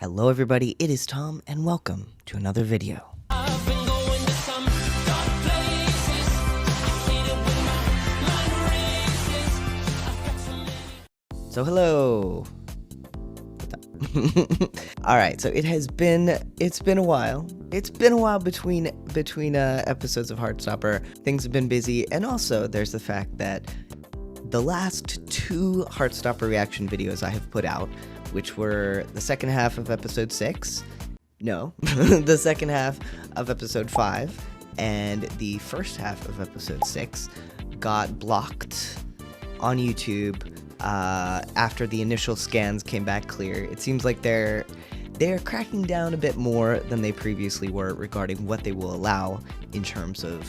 Hello everybody, it is Thom and welcome to another video. So hello. Alright, so it's been a while. It's been a while between episodes of Heartstopper. Things have been busy, and also there's the fact that the last two Heartstopper reaction videos I have put out, which were the second half of episode 6, the second half of episode 5, and the first half of episode 6, got blocked on YouTube after the initial scans came back clear. It seems like they're cracking down a bit more than they previously were regarding what they will allow in terms of,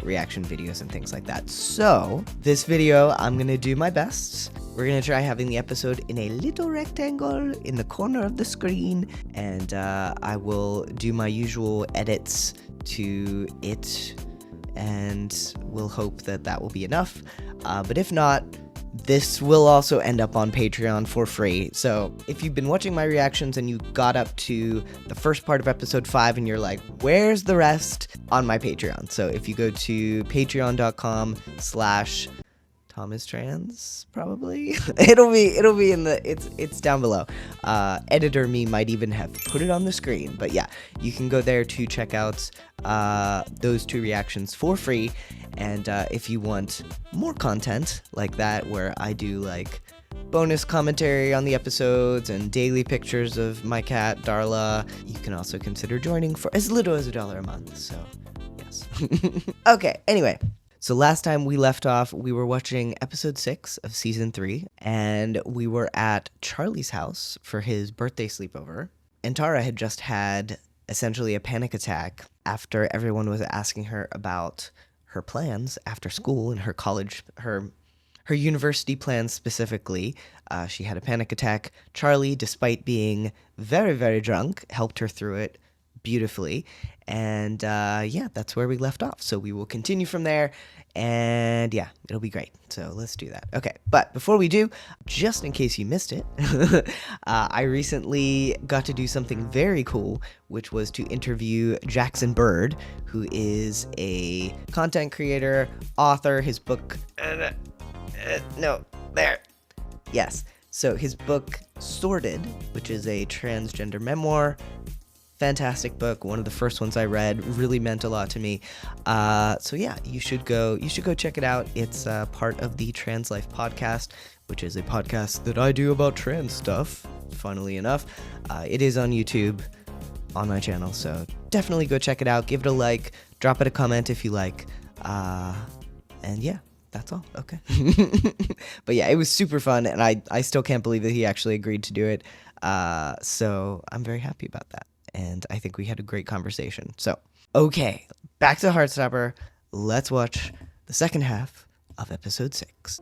reaction videos and things like that. So this video, I'm gonna do my best. We're gonna try having the episode in a little rectangle in the corner of the screen, and I will do my usual edits to it, and we'll hope that will be enough. But if not, this will also end up on Patreon for free. So if you've been watching my reactions and you got up to the first part of episode 5 and you're like, where's the rest? On my Patreon. So if you go to patreon.com/ThomisTrans, probably it'll be in the it's down below. Editor me might even have put it on the screen, but yeah, you can go there to check out those two reactions for free. And if you want more content like that, where I do like bonus commentary on the episodes and daily pictures of my cat Darla, you can also consider joining for as little as $1 a month. So yes. Okay, anyway, so last time we left off, we were watching episode 6 of season 3, and we were at Charlie's house for his birthday sleepover, and Tara had just had essentially a panic attack after everyone was asking her about her plans after school and her college, her university plans specifically. She had a panic attack. Charlie, despite being very, very drunk, helped her through it beautifully. And yeah, that's where we left off. So we will continue from there, and yeah, it'll be great. So let's do that. Okay, but before we do, just in case you missed it, I recently got to do something very cool, which was to interview Jackson Bird, who is a content creator, author. His book, yes. So his book, Sorted, which is a transgender memoir, fantastic book, one of the first ones I read, really meant a lot to me. So yeah, you should go check it out. It's part of the Trans Life podcast, which is a podcast that I do about trans stuff, funnily enough. It is on YouTube on my channel, so definitely go check it out. Give it a like, drop it a comment if you like, and yeah, that's all. Okay. But yeah, it was super fun, and I still can't believe that he actually agreed to do it. So I'm very happy about that. And I think we had a great conversation. So, okay, back to Heartstopper. Let's watch the second half of episode 6.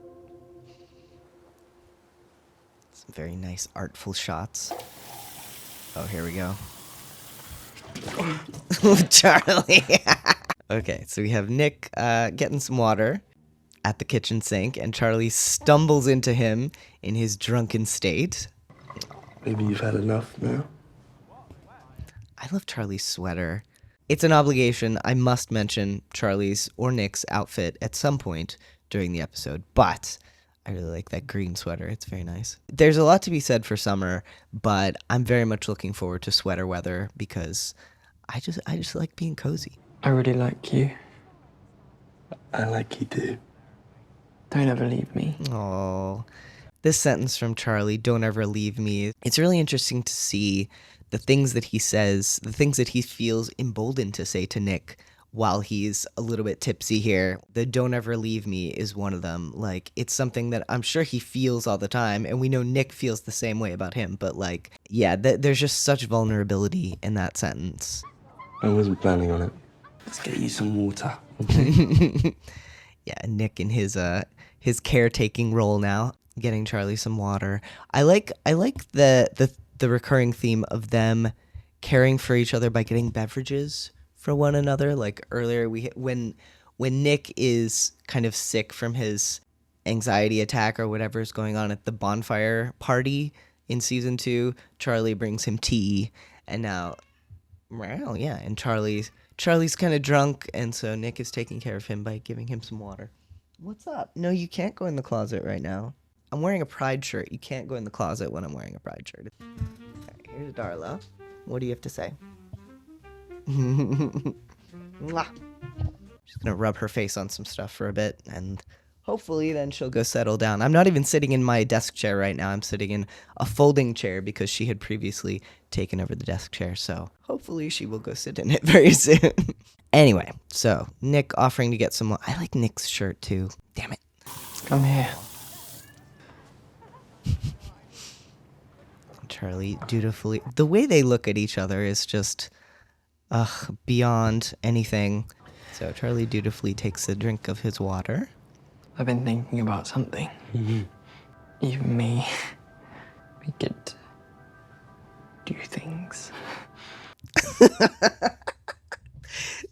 Some very nice artful shots. Oh, here we go. Charlie. Okay, so we have Nick getting some water at the kitchen sink, and Charlie stumbles into him in his drunken state. Maybe you've had enough now? I love Charlie's sweater. It's an obligation. I must mention Charlie's or Nick's outfit at some point during the episode, but I really like that green sweater. It's very nice. There's a lot to be said for summer, but I'm very much looking forward to sweater weather because I just like being cozy. I really like you. I like you too. Don't ever leave me. Oh, this sentence from Charlie, "Don't ever leave me." It's really interesting to see the things that he says, the things that he feels emboldened to say to Nick while he's a little bit tipsy here. The "don't ever leave me" is one of them. Like, it's something that I'm sure he feels all the time, and we know Nick feels the same way about him, but like, yeah, there's just such vulnerability in that sentence. I wasn't planning on it. Let's get you some water, okay? Yeah, Nick in his caretaking role now, getting Charlie some water. I like the recurring theme of them caring for each other by getting beverages for one another. Like earlier, when Nick is kind of sick from his anxiety attack or whatever is going on at the bonfire party, In season 2, Charlie brings him tea, and now, well, yeah, and Charlie's kind of drunk, and so Nick is taking care of him by giving him some water. What's up? No, you can't go in the closet right now. I'm wearing a Pride shirt. You can't go in the closet when I'm wearing a Pride shirt. Okay, here's Darla. What do you have to say? Mwah. She's gonna rub her face on some stuff for a bit, and hopefully then she'll go settle down. I'm not even sitting in my desk chair right now. I'm sitting in a folding chair because she had previously taken over the desk chair, so hopefully she will go sit in it very soon. Anyway, so Nick offering to get some. I like Nick's shirt too. Damn it. Come here. Charlie dutifully. The way they look at each other is just, beyond anything. So Charlie dutifully takes a drink of his water. I've been thinking about something. You and me, we could do things.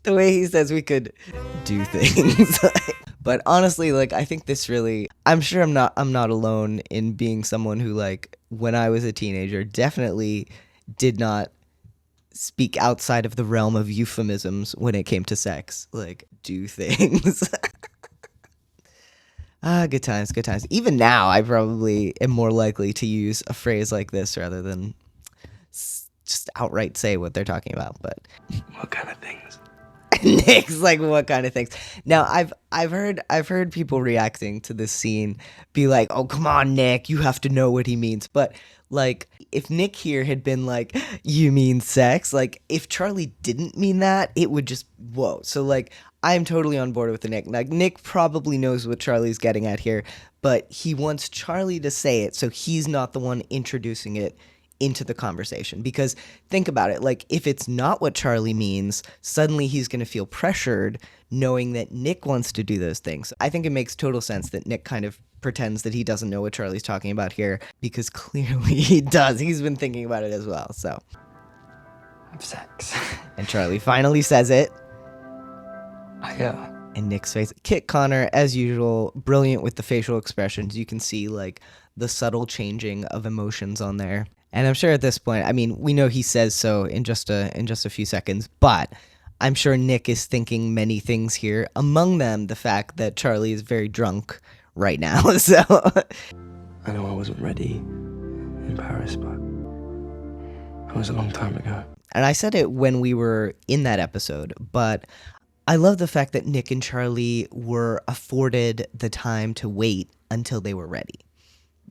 The way he says we could do things. But honestly, like, I think this really, I'm sure I'm not alone in being someone who, like, when I was a teenager, definitely did not speak outside of the realm of euphemisms when it came to sex. Like, do things. Good times, good times. Even now, I probably am more likely to use a phrase like this rather than just outright say what they're talking about. But What kind of things? Nick's like, what kind of things? Now, I've heard people reacting to this scene be like, "Oh, come on, Nick, you have to know what he means." But like, if Nick here had been like, "You mean sex?" Like, if Charlie didn't mean that, it would just whoa. So like, I'm totally on board with the Nick. Like, Nick probably knows what Charlie's getting at here, but he wants Charlie to say it so he's not the one introducing it into the conversation. Because think about it, like, if it's not what Charlie means, suddenly he's going to feel pressured knowing that Nick wants to do those things. I think it makes total sense that Nick kind of pretends that he doesn't know what Charlie's talking about here, because clearly he does. He's been thinking about it as well. So, Have sex. and Charlie finally says it. Yeah. And Nick's face. Kit Connor, as usual, brilliant with the facial expressions. You can see like the subtle changing of emotions on there. And I'm sure at this point, I mean, we know he says so in just a few seconds, but I'm sure Nick is thinking many things here. Among them, the fact that Charlie is very drunk right now. So I know I wasn't ready in Paris, but it was a long time ago. and I said it when we were in that episode, but I love the fact that Nick and Charlie were afforded the time to wait until they were ready.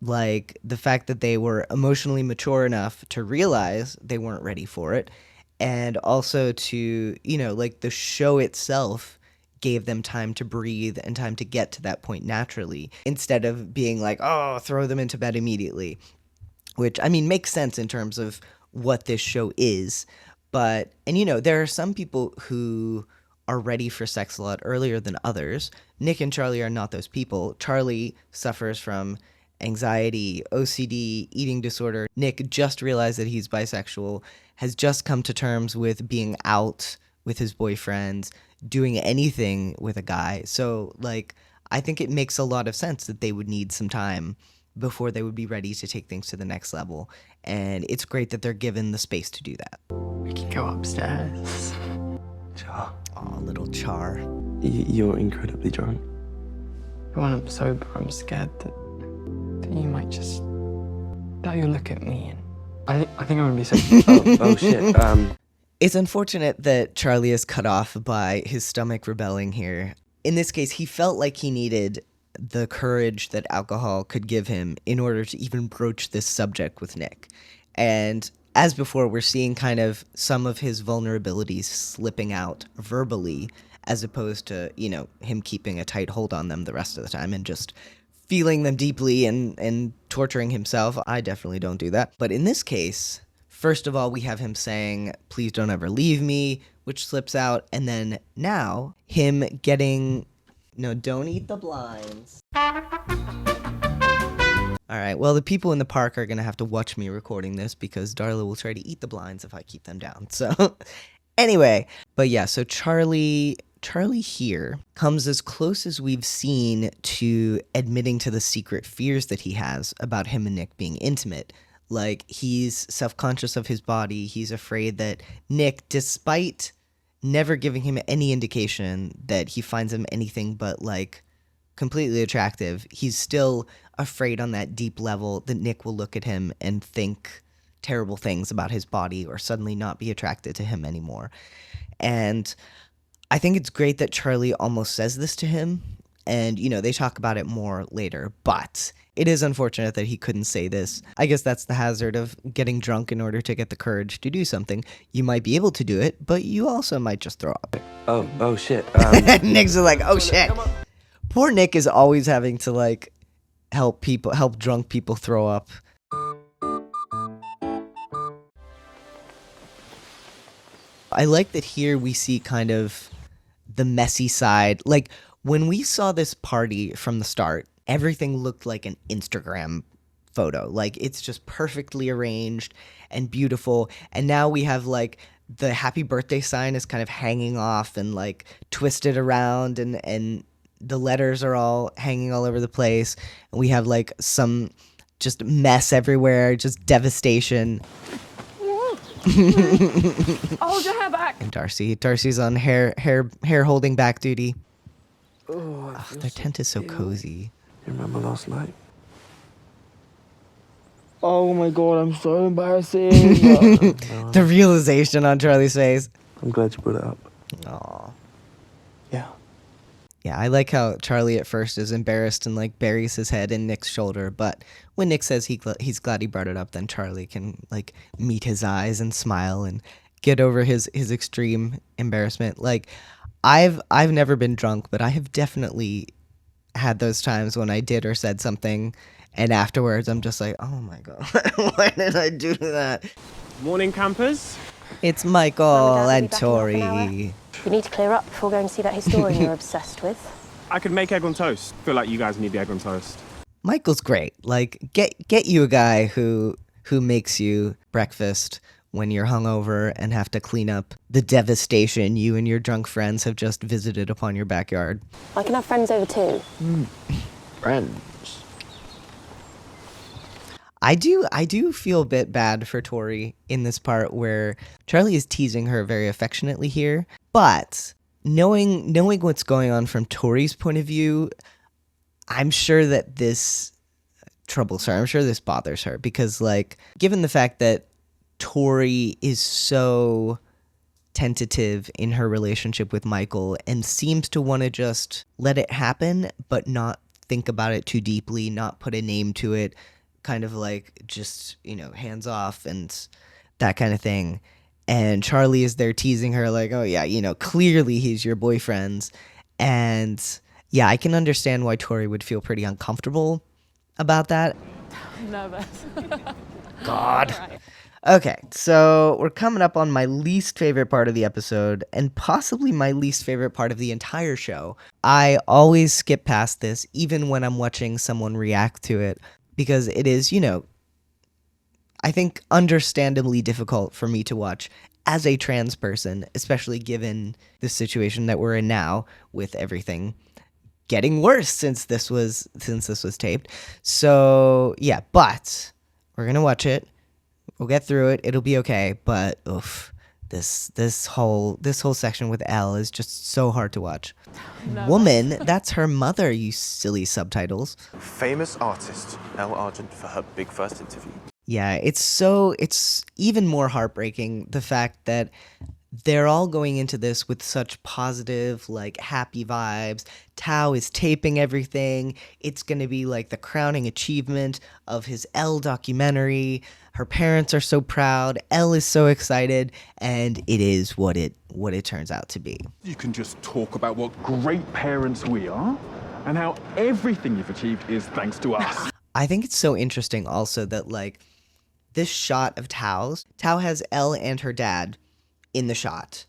Like, the fact that they were emotionally mature enough to realize they weren't ready for it, and also to, you know, like, the show itself gave them time to breathe and time to get to that point naturally, instead of being like, oh, throw them into bed immediately. Which, I mean, makes sense in terms of what this show is. But, and you know, there are some people who are ready for sex a lot earlier than others. Nick and Charlie are not those people. Charlie suffers from anxiety, OCD, eating disorder. Nick just realized that he's bisexual, has just come to terms with being out with his boyfriends, doing anything with a guy. So, like, I think it makes a lot of sense that they would need some time before they would be ready to take things to the next level. And it's great that they're given the space to do that. We can go upstairs. Char, Aw, little Char. you're incredibly drunk. But when I'm sober, I'm scared that you might just... that you'll look at me and... I think I'm gonna be so... Oh shit. It's unfortunate that Charlie is cut off by his stomach rebelling here. In this case, he felt like he needed the courage that alcohol could give him in order to even broach this subject with Nick. And as before, we're seeing kind of some of his vulnerabilities slipping out verbally, as opposed to, you know, him keeping a tight hold on them the rest of the time and just feeling them deeply and torturing himself. I definitely don't do that. But in this case, first of all, we have him saying, "Please don't ever leave me," which slips out. And then now, him getting, no, don't eat the blinds. All right, well, the people in the park are going to have to watch me recording this because Darla will try to eat the blinds if I keep them down. So anyway, but yeah, so Charlie here comes as close as we've seen to admitting to the secret fears that he has about him and Nick being intimate. Like, he's self-conscious of his body. He's afraid that Nick, despite never giving him any indication that he finds him anything but, like, completely attractive, he's still afraid on that deep level that Nick will look at him and think terrible things about his body or suddenly not be attracted to him anymore. And I think it's great that Charlie almost says this to him, and, you know, they talk about it more later, but it is unfortunate that he couldn't say this. I guess that's the hazard of getting drunk in order to get the courage to do something. You might be able to do it, but you also might just throw up. Oh shit. Nick's like, oh shit. Poor Nick is always having to, like, help drunk people throw up. I like that here we see kind of the messy side. Like, when we saw this party from the start, everything looked like an Instagram photo. Like, it's just perfectly arranged and beautiful. And now we have, like, the happy birthday sign is kind of hanging off and, like, twisted around, and the letters are all hanging all over the place. And we have, like, some just mess everywhere, just devastation. Hold your hair back. And Darcy's on hair holding back duty. Oh, Their tent is so cozy. You remember last night? Oh my god, I'm so embarrassing. The realization on Charlie's face. I'm glad you brought it up. Aw. Yeah. Yeah, I like how Charlie at first is embarrassed and, like, buries his head in Nick's shoulder, but when Nick says he's glad he brought it up, then Charlie can, like, meet his eyes and smile and get over his extreme embarrassment. Like, I've never been drunk, but I have definitely had those times when I did or said something, and afterwards I'm just like, oh my god, why did I do that? Morning, campers. It's Michael Mum and and Dad will be back in half an Tori. You need to clear up before going to see that historian you're obsessed with. I could make egg on toast. Feel like you guys need the egg on toast. Michael's great. Like, get you a guy who makes you breakfast when you're hungover and have to clean up the devastation you and your drunk friends have just visited upon your backyard. I can have friends over too. Friends. I do feel a bit bad for Tori in this part where Charlie is teasing her very affectionately here, but knowing what's going on from Tori's point of view, I'm sure that this troubles her. I'm sure this bothers her because, like, given the fact that Tori is so tentative in her relationship with Michael and seems to want to just let it happen but not think about it too deeply, not put a name to it, kind of like just, you know, hands off and that kind of thing. And Charlie is there teasing her like, oh yeah, you know, clearly he's your boyfriend. And yeah, I can understand why Tori would feel pretty uncomfortable about that. I'm nervous. God. Right. Okay, so we're coming up on my least favorite part of the episode and possibly my least favorite part of the entire show. I always skip past this even when I'm watching someone react to it because it is, you know, I think understandably difficult for me to watch as a trans person, especially given the situation that we're in now with everything getting worse since this was taped. So, yeah, but we're going to watch it. We'll get through it. It'll be okay, but oof, this whole section with Elle is just so hard to watch. Woman, that's her mother, you silly subtitles. Famous artist, Elle Argent, for her big first interview. Yeah, it's even more heartbreaking, the fact that they're all going into this with such positive, like, happy vibes. Tao is taping everything. It's going to be, like, the crowning achievement of his Elle documentary. Her parents are so proud. Elle is so excited, and it is what it turns out to be. You can just talk about what great parents we are and how everything you've achieved is thanks to us. I think it's so interesting also that, like, this shot of Tao has Elle and her dad in the shot.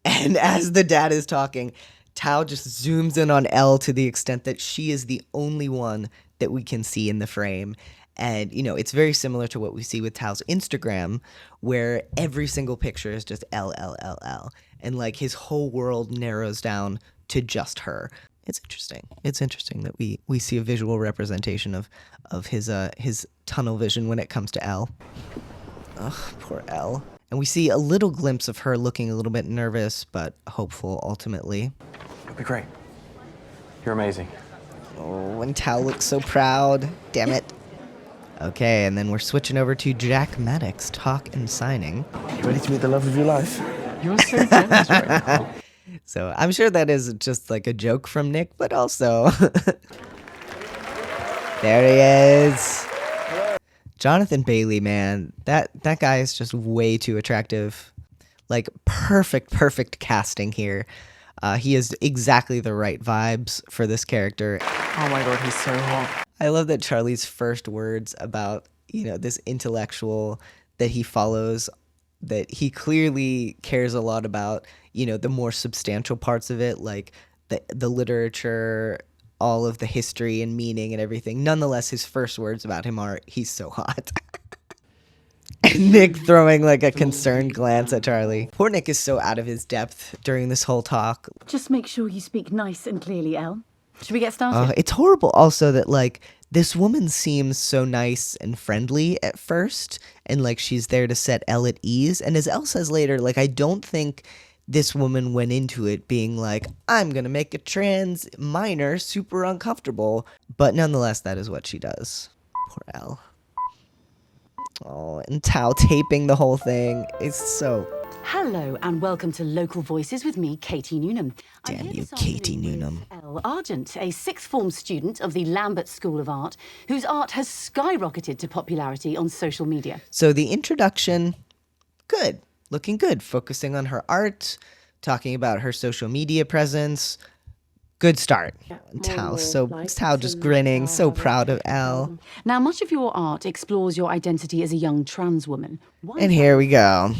And as the dad is talking, Tao just zooms in on Elle to the extent that she is the only one that we can see in the frame. And, you know, it's very similar to what we see with Tao's Instagram, where every single picture is just Elle, Elle, Elle, Elle. And, like, his whole world narrows down to just her. It's interesting. It's interesting that we see a visual representation of his tunnel vision when it comes to Elle. Ugh, poor Elle. And we see a little glimpse of her looking a little bit nervous, but hopeful ultimately. You'll be great. You're amazing. Oh, and Tao looks so proud. Damn it. Okay, and then we're switching over to Jack Maddox, talk and signing. You ready to meet the love of your life? You're so jealous right now. So I'm sure that is just like a joke from Nick, but also... There he is. Jonathan Bailey, man. That guy is just way too attractive. Like, perfect casting here. He has exactly the right vibes for this character. Oh my god, he's so hot. I love that Charlie's first words about, this intellectual that he follows, that he clearly cares a lot about, the more substantial parts of it, like the literature, all of the history and meaning and everything. Nonetheless, his first words about him are, he's so hot. And Nick throwing like a concerned glance at Charlie. Poor Nick is so out of his depth during this whole talk. Just make sure you speak nice and clearly, Elle. Should we get started? It's horrible also that like this woman seems so nice and friendly at first, and like she's there to set Elle at ease. And as Elle says later, like I don't think this woman went into it being like, I'm gonna make a trans minor super uncomfortable. But nonetheless, that is what she does. Poor Elle. Oh, and Tao taping the whole thing. It's so... Hello and welcome to Local Voices with me, Katie Newnham. I'm Damn here you, this Katie afternoon Newnham. with Elle Argent, a sixth form student of the Lambert School of Art, whose art has skyrocketed to popularity on social media. So the introduction, good. Looking good. Focusing on her art, talking about her social media presence. Good start. And Tao just grinning, so proud of Elle. Now, much of your art explores your identity as a young trans woman. Why And is here we go.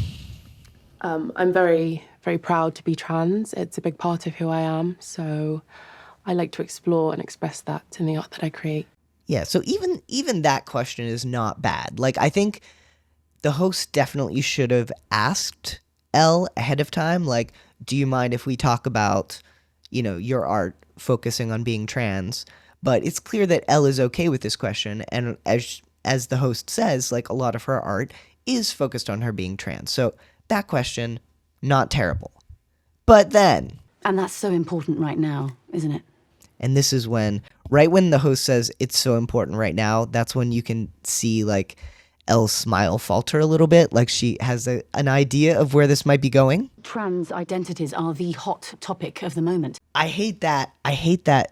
I'm very, very proud to be trans. It's a big part of who I am. So I like to explore and express that in the art that I create. Yeah, so even that question is not bad. Like, I think the host definitely should have asked Elle ahead of time, like, do you mind if we talk about, your art focusing on being trans? But it's clear that Elle is okay with this question, and as the host says, like, a lot of her art is focused on her being trans. So that question, not terrible. But then... And that's so important right now, isn't it? And this is right when the host says it's so important right now, that's when you can see, like, Elle's smile falter a little bit, like she has an idea of where this might be going. Trans identities are the hot topic of the moment. I hate that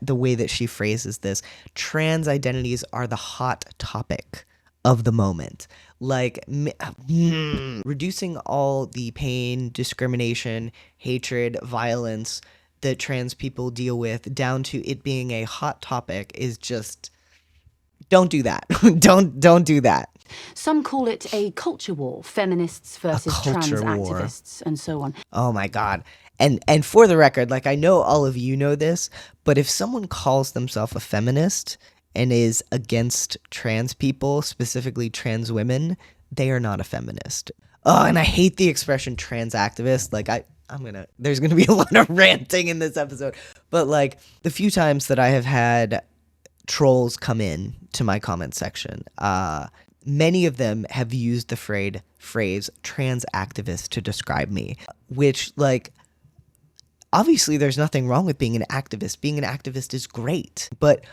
the way that she phrases this. Trans identities are the hot topic of the moment. Like, reducing all the pain, discrimination, hatred, violence that trans people deal with down to it being a hot topic is just... Don't do that. Don't do that. Some call it a culture war, feminists versus trans activists, and so on. Oh my God. And for the record, like, I know all of you know this, but if someone calls themselves a feminist and is against trans people, specifically trans women, they are not a feminist. Oh, and I hate the expression trans activist. Like, there's gonna be a lot of ranting in this episode. But like, the few times that I have had trolls come in to my comment section, many of them have used the phrase trans activist to describe me, which, like, obviously there's nothing wrong with being an activist. Being an activist is great, but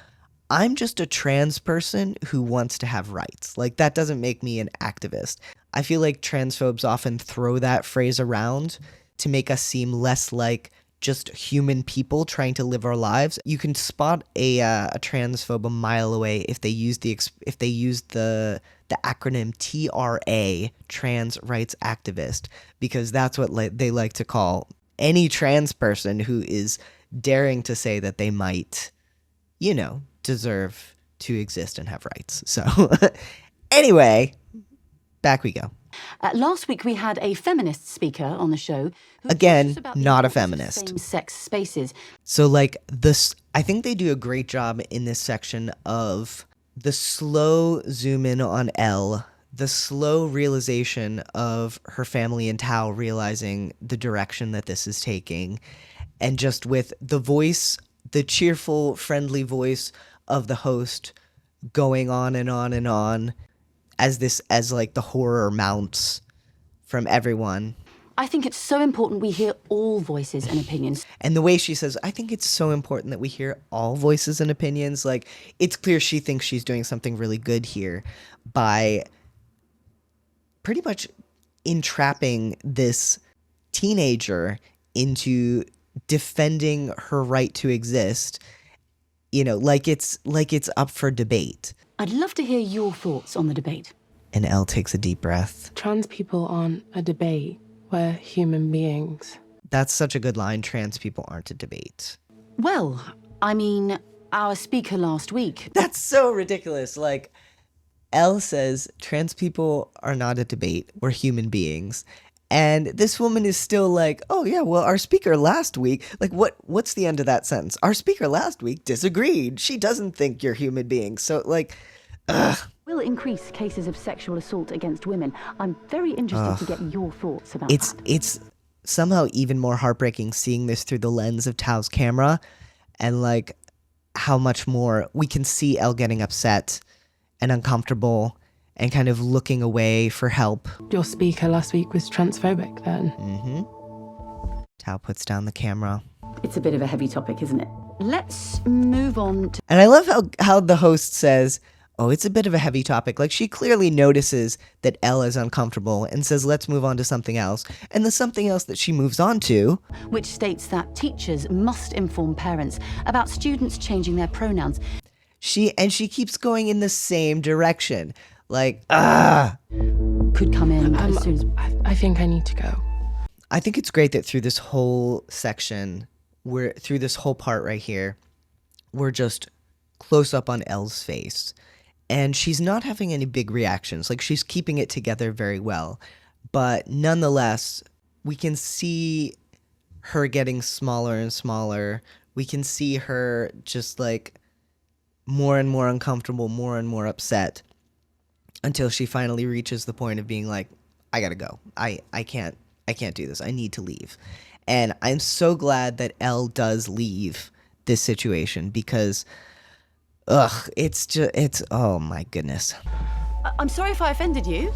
I'm just a trans person who wants to have rights. Like, that doesn't make me an activist. I feel like transphobes often throw that phrase around to make us seem less like just human people trying to live our lives. You can spot a transphobe a mile away if they use the acronym TRA, trans rights activist, because that's what they like to call any trans person who is daring to say that they might, deserve to exist and have rights. So anyway, back we go. Last week we had a feminist speaker on the show. Again, not a feminist. Same-sex spaces. So like this, I think they do a great job in this section of the slow zoom in on Elle, the slow realization of her family and Tao realizing the direction that this is taking, and just with the voice the cheerful, friendly voice of the host going on and on and on as like the horror mounts from everyone. I think it's so important we hear all voices and opinions. And the way she says, I think it's so important that we hear all voices and opinions. Like, it's clear she thinks she's doing something really good here by pretty much entrapping this teenager into defending her right to exist, like it's up for debate. I'd love to hear your thoughts on the debate. And Elle takes a deep breath. Trans people aren't a debate. We're human beings. That's such a good line. Trans people aren't a debate. Well, I mean, our speaker last week. That's so ridiculous. Like, Elle says trans people are not a debate. We're human beings. And this woman is still like, oh yeah, well, our speaker last week, like what's the end of that sentence? Our speaker last week disagreed. She doesn't think you're human beings. So like, ugh. Will increase cases of sexual assault against women. I'm very interested to get your thoughts about that. It's somehow even more heartbreaking seeing this through the lens of Tao's camera, and like how much more we can see Elle getting upset and uncomfortable and kind of looking away for help. Your speaker last week was transphobic then? Mm-hmm. Tao puts down the camera. It's a bit of a heavy topic, isn't it? Let's move on to... And I love how the host says, oh, it's a bit of a heavy topic. Like, she clearly notices that Elle is uncomfortable and says, let's move on to something else. And the something else that she moves on to, which states that teachers must inform parents about students changing their pronouns. She keeps going in the same direction. Like, could come in as soon as... I think I need to go. I think it's great that through this whole section, through this whole part right here, we're just close up on Elle's face. And she's not having any big reactions. Like, she's keeping it together very well. But nonetheless, we can see her getting smaller and smaller. We can see her just like more and more uncomfortable, more and more upset, until she finally reaches the point of being like, I gotta go. I can't do this. I need to leave. And I'm so glad that Elle does leave this situation, because it's oh my goodness. I'm sorry if I offended you.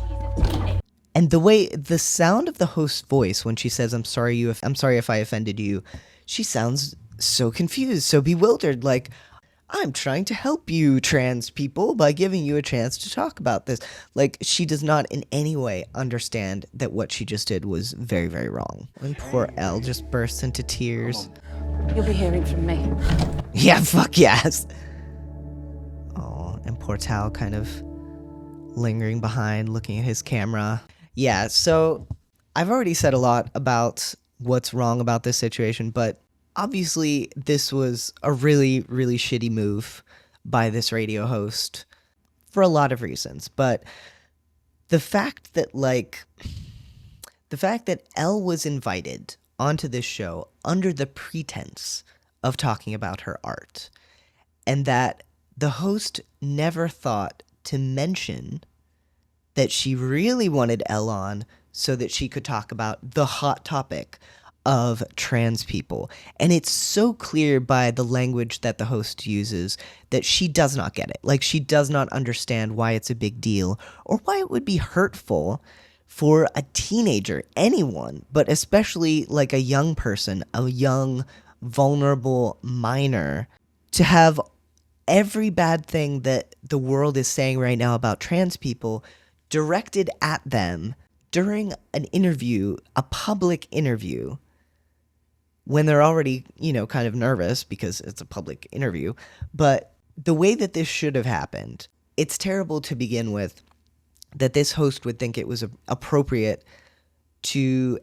And the sound of the host's voice when she says, I'm sorry if I offended you, she sounds so confused, so bewildered, like, I'm trying to help you, trans people, by giving you a chance to talk about this. Like, she does not in any way understand that what she just did was very, very wrong. And poor Elle just bursts into tears. You'll be hearing from me. Yeah, fuck yes. Oh, and poor Tao kind of lingering behind, looking at his camera. Yeah, so I've already said a lot about what's wrong about this situation, but obviously, this was a really, really shitty move by this radio host for a lot of reasons. But the fact that Elle was invited onto this show under the pretense of talking about her art, and that the host never thought to mention that she really wanted Elle on so that she could talk about the hot topic of trans people. And it's so clear by the language that the host uses that she does not get it. Like, she does not understand why it's a big deal, or why it would be hurtful for a teenager, anyone, but especially like a young person, a young, vulnerable minor, to have every bad thing that the world is saying right now about trans people directed at them during an interview, a public interview, when they're already, kind of nervous because it's a public interview. But the way that this should have happened, it's terrible to begin with that this host would think it was appropriate to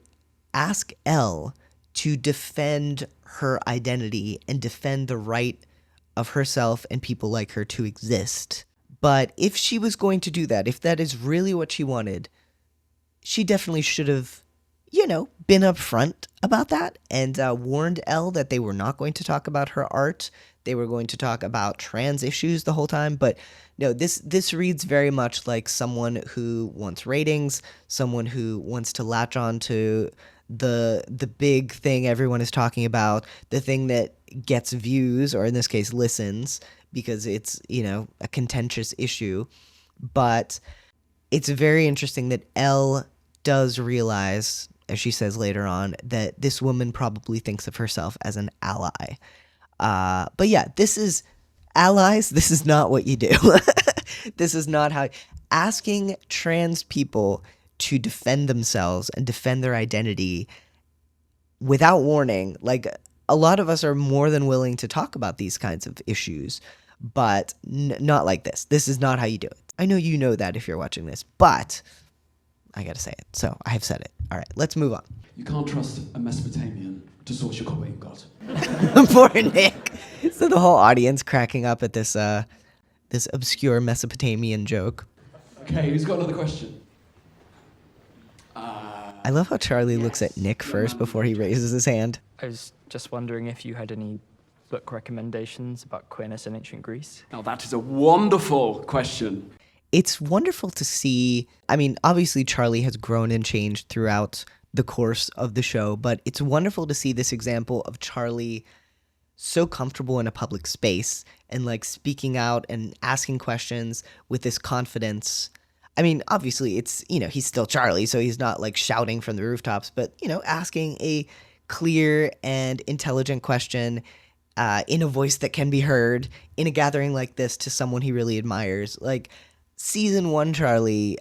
ask Elle to defend her identity and defend the right of herself and people like her to exist. But if she was going to do that, if that is really what she wanted, she definitely should have, been upfront about that and warned Elle that they were not going to talk about her art. They were going to talk about trans issues the whole time. But no, this reads very much like someone who wants ratings, someone who wants to latch on to the big thing everyone is talking about, the thing that gets views, or in this case listens, because it's, you know, a contentious issue. But it's very interesting that Elle does realize, as she says later on, that this woman probably thinks of herself as an ally. But yeah, this is allies. This is not what you do. This is not how asking trans people to defend themselves and defend their identity without warning. Like, a lot of us are more than willing to talk about these kinds of issues, but not like this. This is not how you do it. I know you know that if you're watching this, but I gotta say it. So I have said it. All right, let's move on. You can't trust a Mesopotamian to source your copy in God. Poor Nick. So the whole audience cracking up at this this obscure Mesopotamian joke. Okay, who's got another question? I love how Charlie looks at Nick first before he raises his hand. I was just wondering if you had any book recommendations about queerness in ancient Greece. Now that is a wonderful question. It's wonderful to see. I mean, obviously Charlie has grown and changed throughout the course of the show, but it's wonderful to see this example of Charlie so comfortable in a public space and like speaking out and asking questions with this confidence. I mean, obviously it's, you know, he's still Charlie, so he's not like shouting from the rooftops, but, you know, asking a clear and intelligent question in a voice that can be heard in a gathering like this to someone he really admires. Like, season 1 Charlie,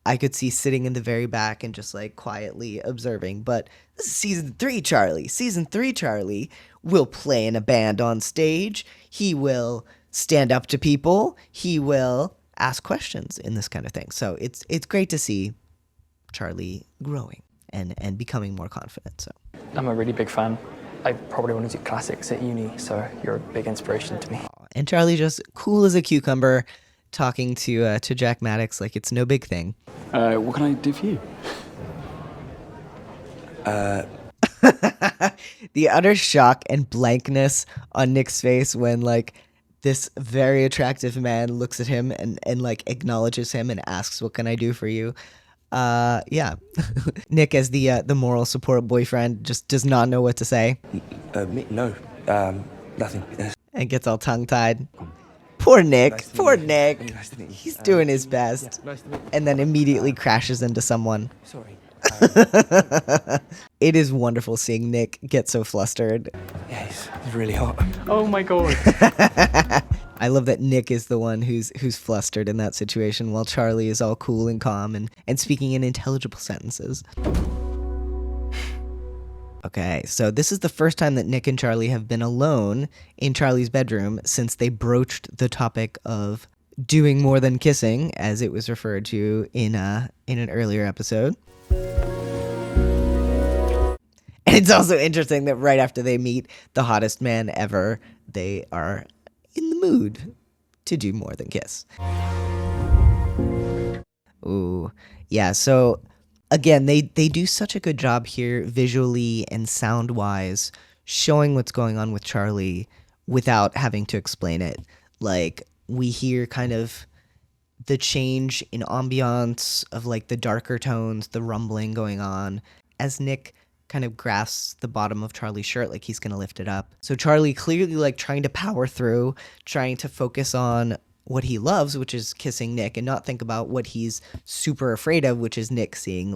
I could see sitting in the very back and just like quietly observing, but this is season 3 Charlie. Season 3 Charlie will play in a band on stage. He will stand up to people. He will ask questions in this kind of thing. So it's great to see Charlie growing and becoming more confident. So I'm a really big fan. I probably want to do classics at uni, so you're a big inspiration to me. And Charlie just cool as a cucumber, talking to Jack Maddox like it's no big thing. What can I do for you? The utter shock and blankness on Nick's face when like this very attractive man looks at him and like acknowledges him and asks, "What can I do for you?" Yeah. Nick, as the moral support boyfriend, just does not know what to say. No, nothing. And gets all tongue-tied. Poor Nick. Nice to Poor meet you. Nick. Nice to meet you. He's doing his best. Nice to meet you. And then immediately crashes into someone. Sorry. It is wonderful seeing Nick get so flustered. Yeah, he's really hot. Oh my god. I love that Nick is the one who's flustered in that situation, while Charlie is all cool and calm and speaking in intelligible sentences. Okay, so this is the first time that Nick and Charlie have been alone in Charlie's bedroom since they broached the topic of doing more than kissing, as it was referred to in an earlier episode. And it's also interesting that right after they meet the hottest man ever, they are in the mood to do more than kiss. Ooh, yeah, so again, they do such a good job here visually and sound-wise, showing what's going on with Charlie without having to explain it. Like, we hear kind of the change in ambiance of like the darker tones, the rumbling going on as Nick kind of grasps the bottom of Charlie's shirt like he's gonna lift it up. So Charlie clearly like trying to power through, trying to focus on what he loves, which is kissing Nick, and not think about what he's super afraid of, which is Nick seeing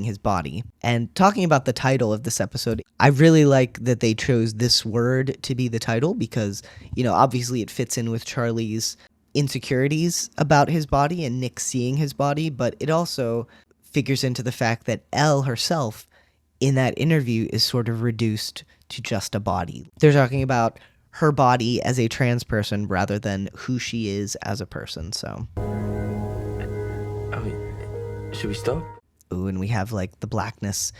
his body. And talking about the title of this episode, I really like that they chose this word to be the title because, you know, obviously it fits in with Charlie's insecurities about his body and Nick seeing his body, but it also figures into the fact that Elle herself in that interview is sort of reduced to just a body. They're talking about her body as a trans person rather than who she is as a person, so. Should we stop? Ooh, and we have like the blackness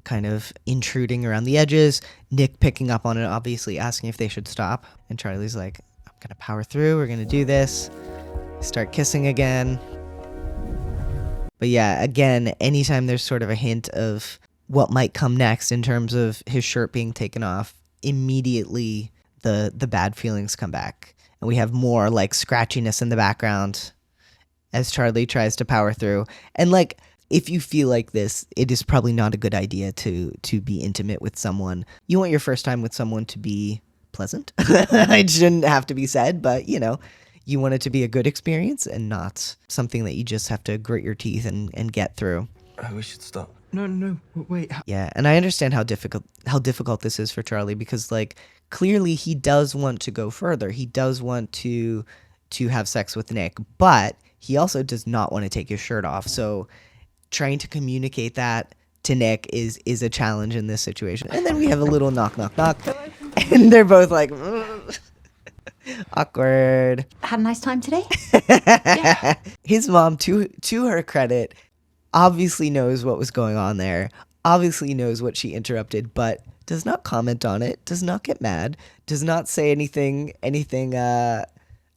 kind of intruding around the edges. Nick picking up on it, obviously asking if they should stop. And Charlie's like, I'm gonna power through, we're gonna do this. Start kissing again. But yeah, again, anytime there's sort of a hint of what might come next in terms of his shirt being taken off, immediately the bad feelings come back. And we have more like scratchiness in the background as Charlie tries to power through. And like, if you feel like this, it is probably not a good idea to be intimate with someone. You want your first time with someone to be pleasant. It shouldn't have to be said, but you want it to be a good experience and not something that you just have to grit your teeth and get through. We should stop. No, wait. Yeah, and I understand how difficult this is for Charlie, because like clearly he does want to go further. He does want to have sex with Nick, but he also does not want to take his shirt off. So trying to communicate that to Nick is a challenge in this situation. And then we have a little knock, knock, knock, and they're both like, awkward. Had a nice time today? His mom, to her credit, obviously knows what was going on there, obviously knows what she interrupted, but does not comment on it, does not get mad, does not say anything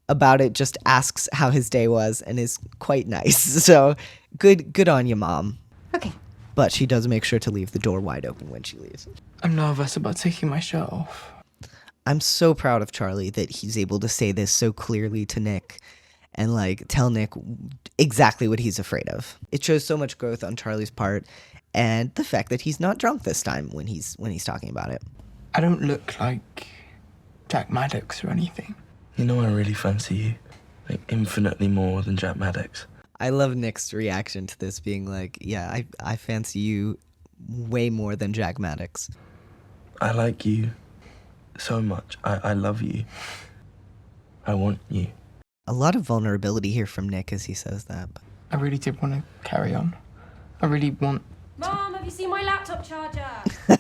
about it, just asks how his day was and is quite nice. So good on you, Mom. Okay. But she does make sure to leave the door wide open when she leaves. I'm nervous about taking my shirt off. I'm so proud of Charlie that he's able to say this so clearly to Nick and like tell Nick exactly what he's afraid of. It shows so much growth on Charlie's part, and the fact that he's not drunk this time when he's talking about it. I don't look like Jack Maddox or anything. You know, I really fancy you. Like, infinitely more than Jack Maddox. I love Nick's reaction to this being like, yeah, I fancy you way more than Jack Maddox. I like you so much. I love you. I want you. A lot of vulnerability here from Nick as he says that. I really did want to carry on. I really want... Mom, have you seen my laptop charger? Don't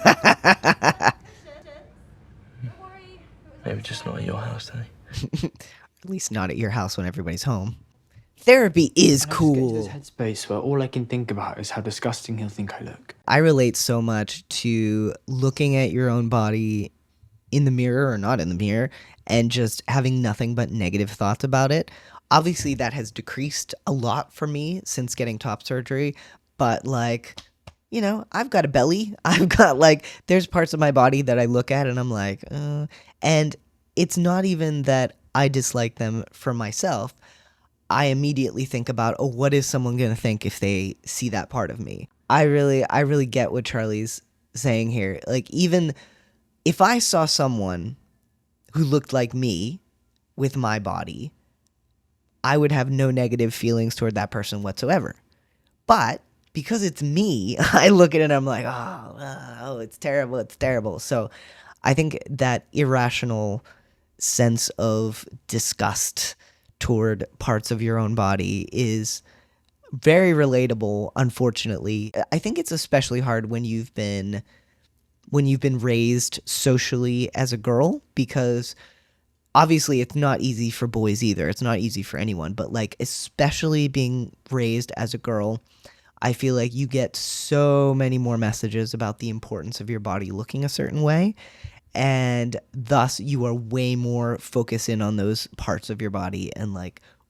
worry. Maybe just not at your house today. At least not at your house when everybody's home. Therapy is cool. I just get to this headspace where all I can think about is how disgusting he'll think I look. I relate so much to looking at your own body in the mirror or not in the mirror and just having nothing but negative thoughts about it. Obviously, that has decreased a lot for me since getting top surgery, but like, I've got a belly. I've got there's parts of my body that I look at and I'm like, and it's not even that I dislike them for myself. I immediately think about, what is someone going to think if they see that part of me? I really get what Charlie's saying here. Like, even if I saw someone who looked like me with my body, I would have no negative feelings toward that person whatsoever. But because it's me, I look at it and I'm like, oh, it's terrible, it's terrible. So I think that irrational sense of disgust toward parts of your own body is very relatable, unfortunately. I think it's especially hard when you've been raised socially as a girl, because obviously it's not easy for boys either. It's not easy for anyone, but especially being raised as a girl, I feel like you get so many more messages about the importance of your body looking a certain way. And thus you are way more focused in on those parts of your body and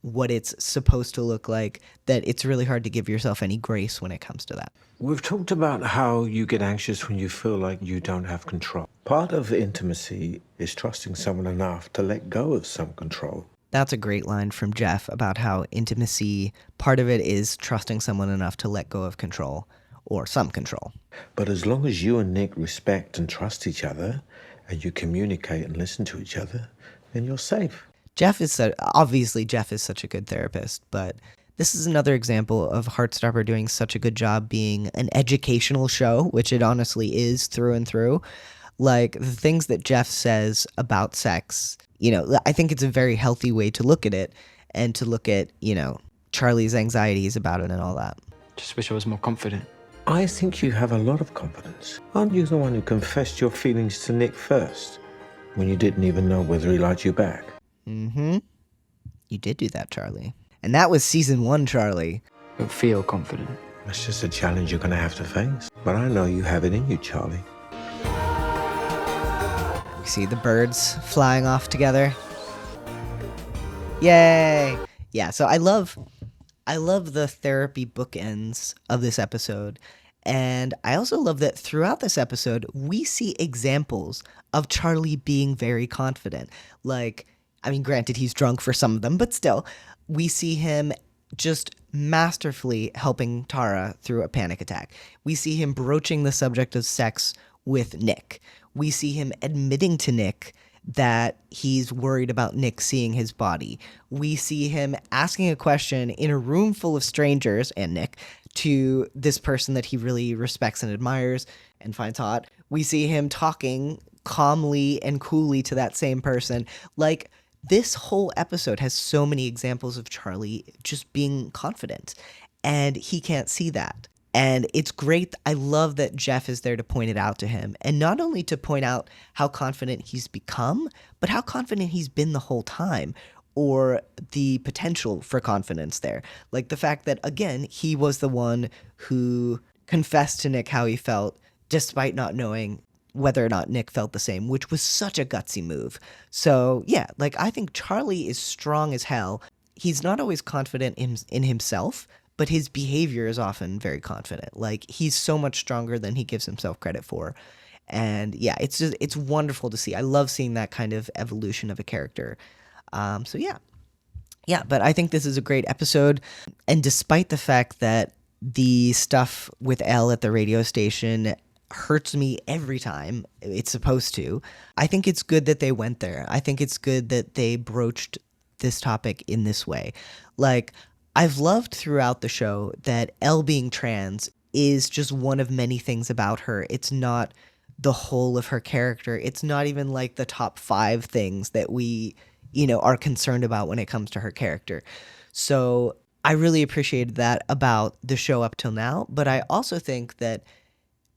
what it's supposed to look like, that it's really hard to give yourself any grace when it comes to that. We've talked about how you get anxious when you feel like you don't have control. Part of intimacy is trusting someone enough to let go of some control. That's a great line from Jeff about how intimacy, part of it is trusting someone enough to let go of control, or some control. But as long as you and Nick respect and trust each other, and you communicate and listen to each other, then you're safe. Obviously Jeff is such a good therapist, but this is another example of Heartstopper doing such a good job being an educational show, which it honestly is through and through. The things that Jeff says about sex, I think it's a very healthy way to look at it, and to look at, Charlie's anxieties about it and all that. Just wish I was more confident. I think you have a lot of confidence. Aren't you the one who confessed your feelings to Nick first, when you didn't even know whether he liked you back? Mm-hmm. You did do that, Charlie. And that was season 1, Charlie. But feel confident. That's just a challenge you're going to have to face. But I know you have it in you, Charlie. You see the birds flying off together. Yay! Yeah, so I love the therapy bookends of this episode. And I also love that throughout this episode, we see examples of Charlie being very confident. Granted, he's drunk for some of them, but still, we see him just masterfully helping Tara through a panic attack. We see him broaching the subject of sex with Nick. We see him admitting to Nick that he's worried about Nick seeing his body. We see him asking a question in a room full of strangers and Nick to this person that he really respects and admires and finds hot. We see him talking calmly and coolly to that same person. Like, this whole episode has so many examples of Charlie just being confident, and he can't see that. And it's great. I love that Jeff is there to point it out to him, and not only to point out how confident he's become, but how confident he's been the whole time, or the potential for confidence there. Like the fact that, again, he was the one who confessed to Nick how he felt, despite not knowing whether or not Nick felt the same, which was such a gutsy move. So yeah, like I think Charlie is strong as hell. He's not always confident in himself, but his behavior is often very confident. Like, he's so much stronger than he gives himself credit for. And yeah, it's wonderful to see. I love seeing that kind of evolution of a character. So yeah, but I think this is a great episode. And despite the fact that the stuff with Elle at the radio station hurts me every time it's supposed to, I think it's good that they went there. I think it's good that they broached this topic in this way. Like, I've loved throughout the show that Elle being trans is just one of many things about her. It's not the whole of her character. It's not even like the top 5 things that we, are concerned about when it comes to her character. So I really appreciated that about the show up till now, but I also think that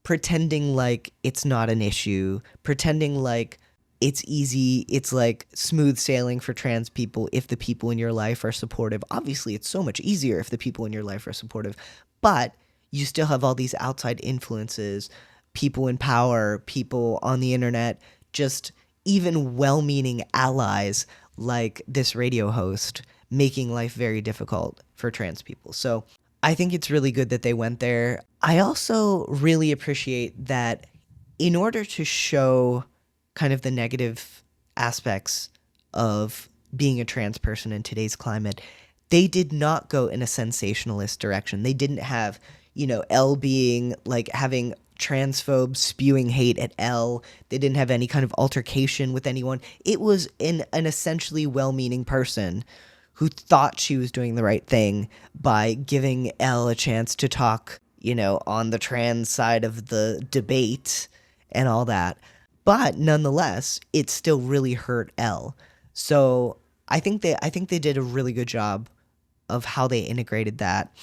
pretending like it's not an issue, pretending like it's easy, it's like smooth sailing for trans people if the people in your life are supportive. Obviously, it's so much easier if the people in your life are supportive, but you still have all these outside influences, people in power, people on the internet, just even well-meaning allies like this radio host, making life very difficult for trans people. So I think it's really good that they went there. I also really appreciate that in order to show kind of the negative aspects of being a trans person in today's climate, they did not go in a sensationalist direction. They didn't have, Elle being like having transphobes spewing hate at Elle. They didn't have any kind of altercation with anyone. It was an essentially well-meaning person who thought she was doing the right thing by giving Elle a chance to talk, on the trans side of the debate and all that. But nonetheless, it still really hurt Elle. So I think they did a really good job of how they integrated that,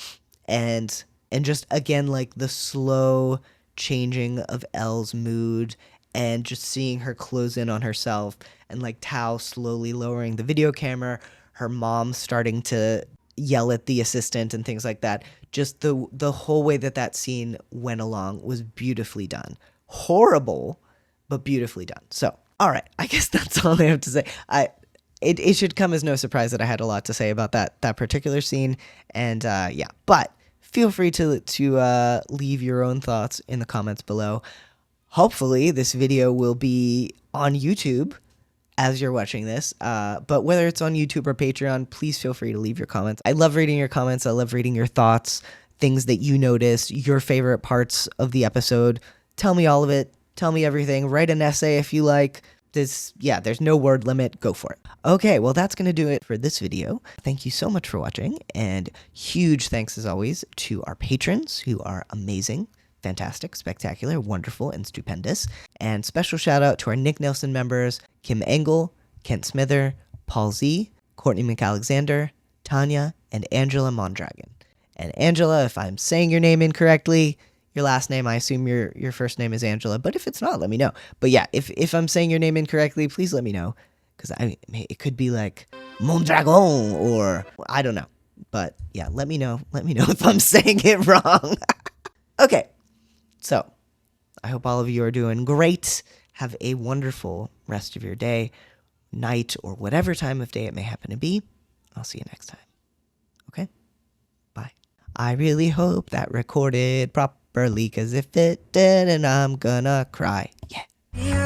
and just again, like the slow changing of Elle's mood, and just seeing her close in on herself, and like Tao slowly lowering the video camera, her mom starting to yell at the assistant and things like that. Just the whole way that scene went along was beautifully done. Horrible, but beautifully done. So, all right, I guess that's all I have to say. It should come as no surprise that I had a lot to say about that particular scene, and yeah. But feel free to leave your own thoughts in the comments below. Hopefully, this video will be on YouTube as you're watching this, but whether it's on YouTube or Patreon, please feel free to leave your comments. I love reading your comments. I love reading your thoughts, things that you noticed, your favorite parts of the episode. Tell me all of it. Tell me everything. Write an essay if you like. There's no word limit. Go for it. Okay, well, that's going to do it for this video. Thank you so much for watching, and huge thanks as always to our patrons who are amazing, fantastic, spectacular, wonderful, and stupendous. And special shout out to our Nick Nelson members, Kim Engel, Kent Smither, Paul Z, Courtney McAlexander, Tanya, and Angela Mondragon. And Angela, if I'm saying your name incorrectly, your last name, I assume your first name is Angela, but if it's not, let me know. But yeah, if I'm saying your name incorrectly, please let me know, because it could be like Mondragon, or I don't know. But yeah, let me know if I'm saying it wrong. Okay, so I hope all of you are doing great. Have a wonderful rest of your day, night, or whatever time of day it may happen to be. I'll see you next time. Okay? Bye. I really hope that recorded properly, 'cause if it didn't, I'm gonna cry. Yeah.